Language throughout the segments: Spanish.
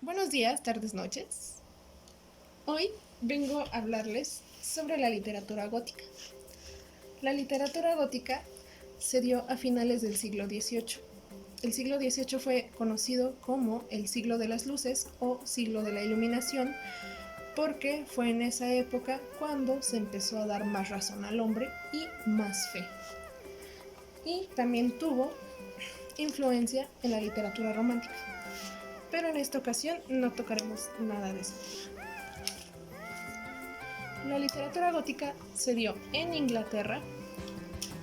Buenos días, tardes, noches. Hoy vengo a hablarles sobre la literatura gótica. La literatura gótica se dio a finales del siglo XVIII. El siglo XVIII fue conocido como el siglo de las luces o siglo de la iluminación porque fue en esa época cuando se empezó a dar más razón al hombre y más fe. Y también tuvo influencia en la literatura romántica. Pero en esta ocasión no tocaremos nada de eso. La literatura gótica se dio en Inglaterra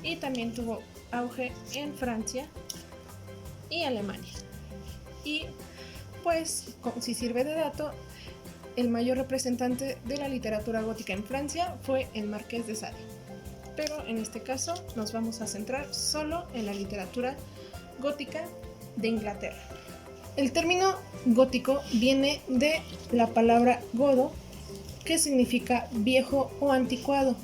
y también tuvo auge en Francia y Alemania. Y pues, si sirve de dato, el mayor representante de la literatura gótica en Francia fue el Marqués de Sade. Pero en este caso nos vamos a centrar solo en la literatura gótica de Inglaterra. El término gótico viene de la palabra godo, que significa viejo o anticuado,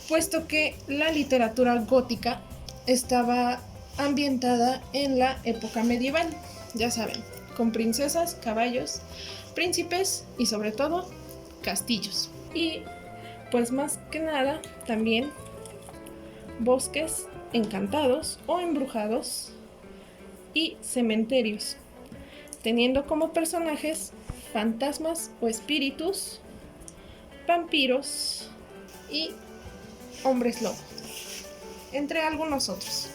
puesto que la literatura gótica estaba ambientada en la época medieval, ya saben, con princesas, caballos, príncipes y sobre todo castillos. Y pues más que nada también bosques encantados o embrujados y cementerios, teniendo como personajes fantasmas o espíritus, vampiros y hombres lobo, entre algunos otros.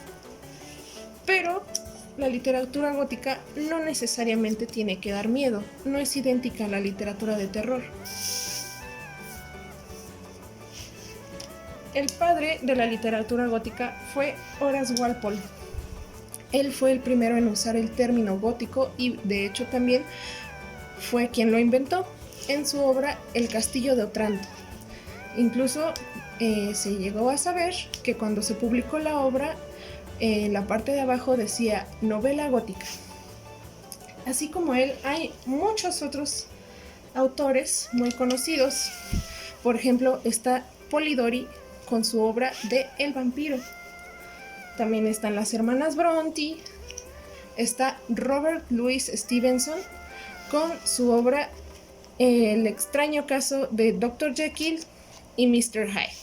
Pero la literatura gótica no necesariamente tiene que dar miedo, no es idéntica a la literatura de terror. El padre de la literatura gótica fue Horace Walpole. Él fue el primero en usar el término gótico y de hecho también fue quien lo inventó en su obra El Castillo de Otranto. Incluso se llegó a saber que cuando se publicó la obra, en la parte de abajo decía novela gótica. Así como él, hay muchos otros autores muy conocidos. Por ejemplo, está Polidori con su obra de El vampiro. También están las hermanas Brontë. Está Robert Louis Stevenson con su obra El extraño caso de Dr. Jekyll y Mr. Hyde,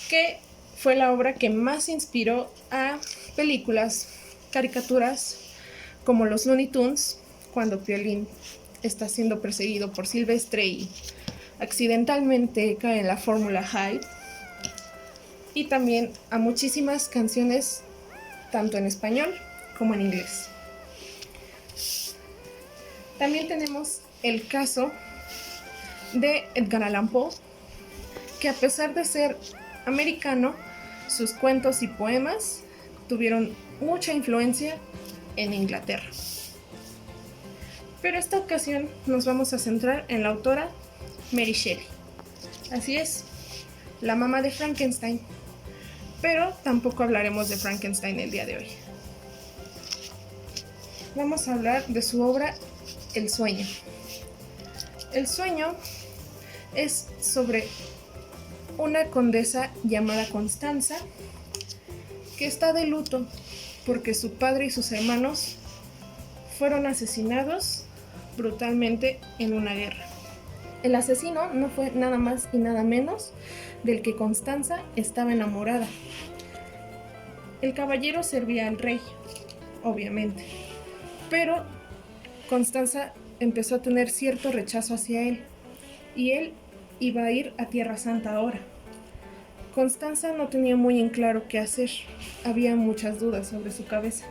que fue la obra que más inspiró a películas, caricaturas como los Looney Tunes, cuando Piolín está siendo perseguido por Silvestre y accidentalmente cae en la fórmula Hyde, y también a muchísimas canciones tanto en español como en inglés. También tenemos el caso de Edgar Allan Poe, que a pesar de ser americano, sus cuentos y poemas tuvieron mucha influencia en Inglaterra. Pero esta ocasión nos vamos a centrar en la autora Mary Shelley. Así es, la mamá de Frankenstein. Pero tampoco hablaremos de Frankenstein el día de hoy. Vamos a hablar de su obra El sueño. El sueño es sobre una condesa llamada Constanza que está de luto porque su padre y sus hermanos fueron asesinados brutalmente en una guerra. El asesino no fue nada más y nada menos del que Constanza estaba enamorada. El caballero servía al rey, obviamente, pero Constanza empezó a tener cierto rechazo hacia él y él iba a ir a Tierra Santa ahora. Constanza no tenía muy en claro qué hacer, había muchas dudas sobre su cabeza.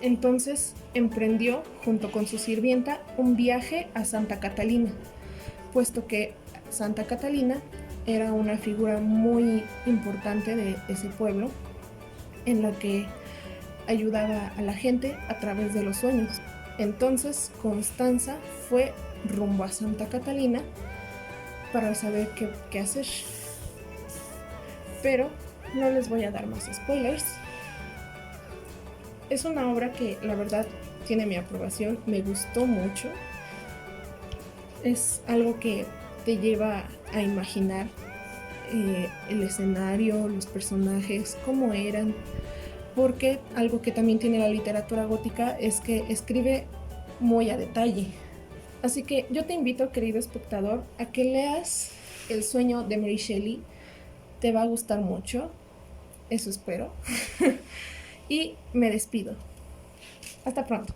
Entonces emprendió, junto con su sirvienta, un viaje a Santa Catalina, puesto que Santa Catalina era una figura muy importante de ese pueblo, en la que ayudaba a la gente a través de los sueños. Entonces Constanza fue rumbo a Santa Catalina para saber qué hacer. Pero no les voy a dar más spoilers. Es una obra que la verdad tiene mi aprobación, me gustó mucho. Es algo que te lleva a imaginar el escenario, los personajes, cómo eran, porque algo que también tiene la literatura gótica es que escribe muy a detalle. Así que yo te invito, querido espectador, a que leas El sueño de Mary Shelley. Te va a gustar mucho, eso espero. Y me despido. Hasta pronto.